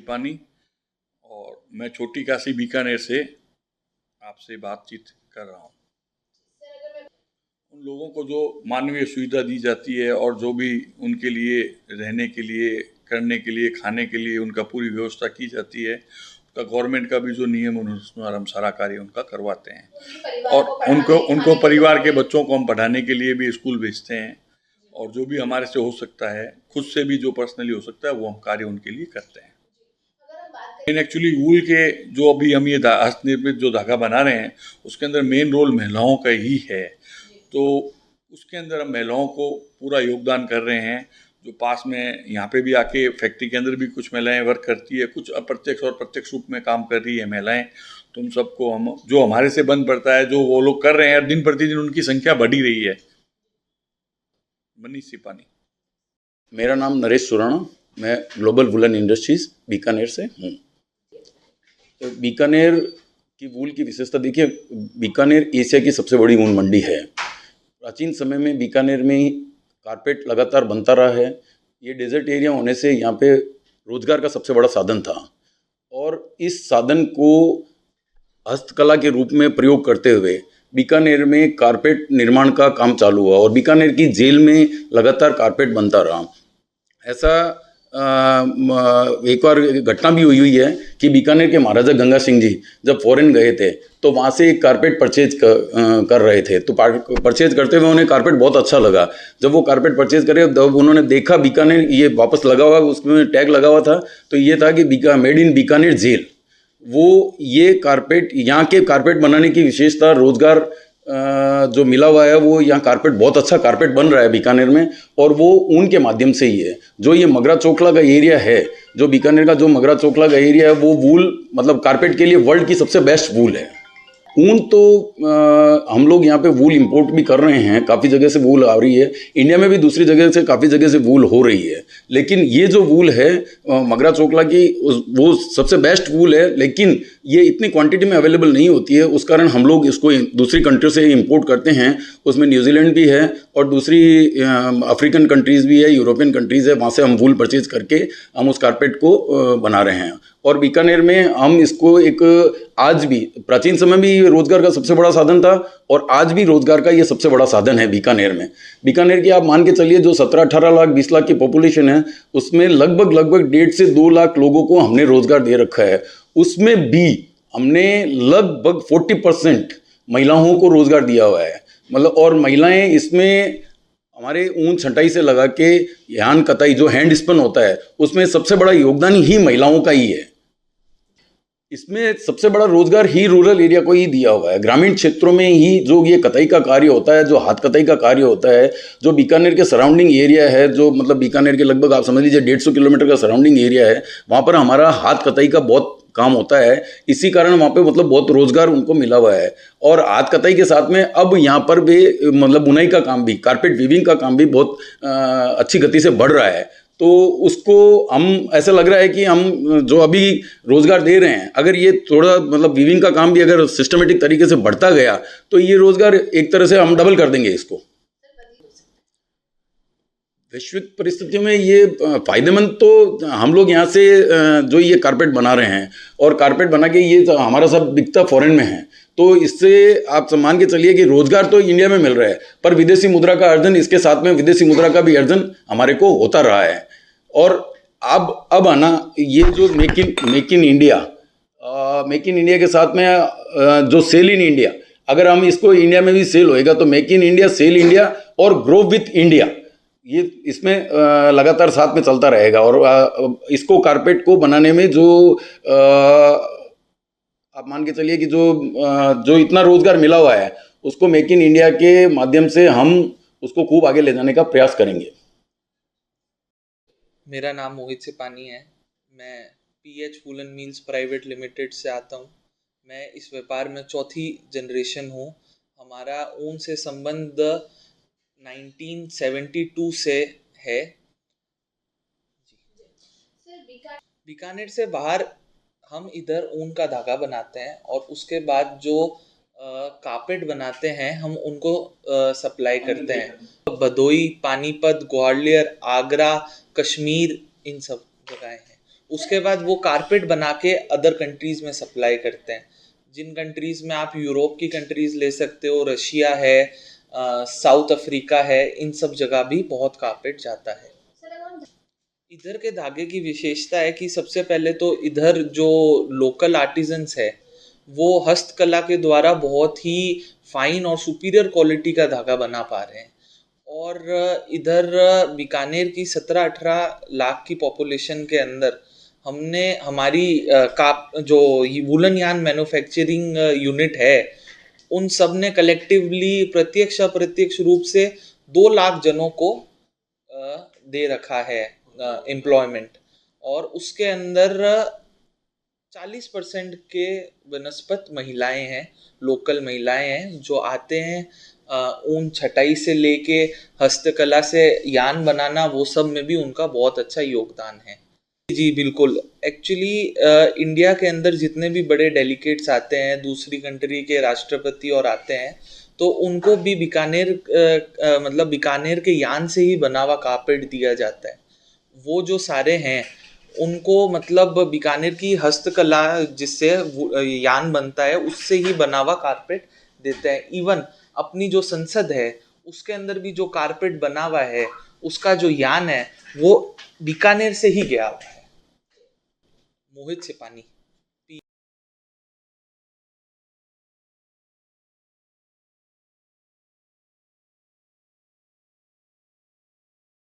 पानी और मैं छोटी काशी बीकानेर से आपसे बातचीत कर रहा हूँ। उन लोगों को जो मानवीय सुविधा दी जाती है और जो भी उनके लिए रहने के लिए, करने के लिए, खाने के लिए उनका पूरी व्यवस्था की जाती है, उसका गवर्नमेंट का भी जो नियम अनुसार हम सारा कार्य उनका करवाते हैं। और उनको परिवार के बच्चों को हम पढ़ाने के लिए भी स्कूल भेजते हैं और जो भी हमारे से हो सकता है, खुद से भी जो पर्सनली हो सकता है वो हम कार्य उनके लिए करते हैं। इन एक्चुअली वूल के जो अभी हम ये हस्तनिर्मित जो धागा बना रहे हैं उसके अंदर मेन रोल महिलाओं का ही है, तो उसके अंदर हम महिलाओं को पूरा योगदान कर रहे हैं। जो पास में यहाँ पे भी आके फैक्ट्री के अंदर भी कुछ महिलाएं वर्क करती है, कुछ अप्रत्यक्ष और प्रत्यक्ष रूप में काम कर रही है महिलाएं। तुम सबको हम जो हमारे से बन पड़ता है, जो वो लोग कर रहे हैं, दिन प्रतिदिन उनकी संख्या बढ़ी रही है। मनीष सिपानी। मेरा नाम नरेश सुराणा, मैं ग्लोबल वुलन इंडस्ट्रीज बीकानेर से हूँ। तो बीकानेर की वूल की विशेषता देखिए, बीकानेर एशिया की सबसे बड़ी ऊन मंडी है। प्राचीन समय में बीकानेर में कारपेट लगातार बनता रहा है। ये डेजर्ट एरिया होने से यहाँ पे रोजगार का सबसे बड़ा साधन था और इस साधन को हस्तकला के रूप में प्रयोग करते हुए बीकानेर में कारपेट निर्माण का काम चालू हुआ और बीकानेर की जेल में लगातार कारपेट बनता रहा। ऐसा एक बार घटना भी हुई है कि बीकानेर के महाराजा गंगा सिंह जी जब फॉरेन गए थे तो वहाँ से एक कारपेट परचेज कर रहे थे, तो परचेज करते हुए उन्हें कारपेट बहुत अच्छा लगा। जब वो कारपेट परचेज करे तब उन्होंने देखा बीकानेर ये वापस लगा हुआ, उसमें टैग लगा हुआ था, तो ये था कि मेड इन बीकानेर जेल। वो ये कारपेट, यहाँ के कारपेट बनाने की विशेषता, रोजगार जो मिला हुआ है, वो यहाँ कारपेट बहुत अच्छा कारपेट बन रहा है बीकानेर में और वो ऊन के माध्यम से ही है। जो ये मगरा चोखला का एरिया है, जो बीकानेर का जो मगरा चोखला का एरिया है, वो वूल मतलब कारपेट के लिए वर्ल्ड की सबसे बेस्ट वूल है। ऊन तो हम लोग यहाँ पे वूल इंपोर्ट भी कर रहे हैं, काफ़ी जगह से वूल आ रही है, इंडिया में भी दूसरी जगह से काफ़ी जगह से वूल हो रही है। लेकिन ये जो वूल है मगरा चोखला की, वो सबसे बेस्ट वूल है, लेकिन ये इतनी क्वांटिटी में अवेलेबल नहीं होती है। उस कारण हम लोग इसको दूसरी कंट्री से इंपोर्ट करते हैं। उसमें न्यूजीलैंड भी है और दूसरी अफ्रीकन कंट्रीज़ भी है, यूरोपियन कंट्रीज़ है, वहाँ से हम वूल परचेज करके हम उस कारपेट को बना रहे हैं। और बीकानेर में हम इसको एक, आज भी प्राचीन समय में ये रोजगार का सबसे बड़ा साधन था और आज भी रोजगार का ये सबसे बड़ा साधन है बीकानेर में। बीकानेर की आप मान के चलिए जो 17-18 लाख 20 लाख की पॉपुलेशन है, उसमें लगभग 1.5 से 2 लाख लोगों को हमने रोजगार दे रखा है। उसमें भी हमने लगभग 40% महिलाओं को रोजगार दिया हुआ है। मतलब और महिलाएं इसमें हमारे ऊन छंटाई से लगा के यान कताई जो हैंड स्पिन होता है, उसमें सबसे बड़ा योगदान ही महिलाओं का ही है। इसमें सबसे बड़ा रोजगार ही रूरल एरिया को ही दिया हुआ है। ग्रामीण क्षेत्रों में ही जो ये कताई का कार्य होता है, जो हाथ कताई का कार्य होता है, जो बीकानेर के सराउंडिंग एरिया है, जो मतलब बीकानेर के लगभग आप समझ लीजिए 150 किलोमीटर का सराउंडिंग एरिया है, वहाँ पर हमारा हाथ कताई का बहुत काम होता है। इसी कारण वहाँ पे मतलब बहुत रोजगार उनको मिला हुआ है। और हाथ कताई के साथ में अब यहाँ पर भी मतलब बुनाई का काम भी, कारपेट वीविंग का काम भी बहुत अच्छी गति से बढ़ रहा है। तो उसको हम ऐसा लग रहा है कि हम जो अभी रोजगार दे रहे हैं, अगर ये थोड़ा मतलब वीविंग का काम भी अगर सिस्टमेटिक तरीके से बढ़ता गया तो ये रोजगार एक तरह से हम डबल कर देंगे इसको। वैश्विक परिस्थितियों में ये फायदेमंद तो हम लोग यहाँ से जो ये कारपेट बना रहे हैं और कारपेट बना के ये तो हमारा सब बिकता फॉरेन में है, तो इससे आप मान के चलिए कि रोजगार तो इंडिया में मिल रहा है, पर विदेशी मुद्रा का अर्जन, इसके साथ में विदेशी मुद्रा का भी अर्जन हमारे को होता रहा है। और अब आना ये जो मेक इन इंडिया के साथ में जो सेल इन इंडिया, अगर हम इसको इंडिया में भी सेल होएगा तो make in India, sale India और ग्रो विथ इंडिया, ये इसमें लगातार साथ में चलता रहेगा। और इसको कारपेट को बनाने में जो आप मान के चलिए कि जो इतना रोजगार मिला हुआ है, उसको मेक इन इंडिया के माध्यम से हम उसको खूब आगे ले जाने का प्रयास करेंगे। मेरा नाम मोहित सिपानी है। मैं PH woollen mills private limited से आता हूँ। मैं इस व्यापार में चौथी जनरेशन हूँ। हमारा ऊन से संबंध 1972 से है। बीकानेर से बाहर हम इधर ऊन का धागा बनाते हैं और उसके बाद जो कारपेट बनाते हैं हम उनको सप्लाई करते हैं। भदोई, पानीपत, ग्वालियर, आगरा, कश्मीर, इन सब जगहें हैं। उसके बाद वो कारपेट बना के अदर कंट्रीज में सप्लाई करते हैं। जिन कंट्रीज में आप यूरोप की कंट्रीज ले सकते हो, रशिया है, साउथ अफ्रीका है, इन सब जगह भी बहुत कारपेट जाता है। इधर के धागे की विशेषता है कि सबसे पहले तो इधर जो लोकल आर्टिजन्स है वो हस्तकला के द्वारा बहुत ही फाइन और सुपीरियर क्वालिटी का धागा बना पा रहे हैं। और इधर बीकानेर की 17-18 लाख की पॉपुलेशन के अंदर हमने हमारी जो वुलन यार्न मैन्युफैक्चरिंग यूनिट है, उन सब ने कलेक्टिवली प्रत्यक्ष अप्रत्यक्ष रूप से 2 लाख जनों को दे रखा है एम्प्लॉयमेंट। और उसके अंदर 40% के वनस्पत महिलाएं हैं, लोकल महिलाएं हैं, जो आते हैं ऊन छटाई से लेके हस्तकला से यान बनाना, वो सब में भी उनका बहुत अच्छा योगदान है। जी बिल्कुल। एक्चुअली इंडिया के अंदर जितने भी बड़े डेलीगेट्स आते हैं, दूसरी कंट्री के राष्ट्रपति और आते हैं, तो उनको भी बीकानेर मतलब बीकानेर के यान से ही बना हुआ कारपेट दिया जाता है। वो जो सारे हैं उनको मतलब बीकानेर की हस्तकला जिससे यान बनता है उससे ही बना हुआ कारपेट देते हैं। इवन अपनी जो संसद है उसके अंदर भी जो कारपेट बना हुआ है उसका जो यान है वो बीकानेर से ही गया हुआ है। मोहित सिपानी।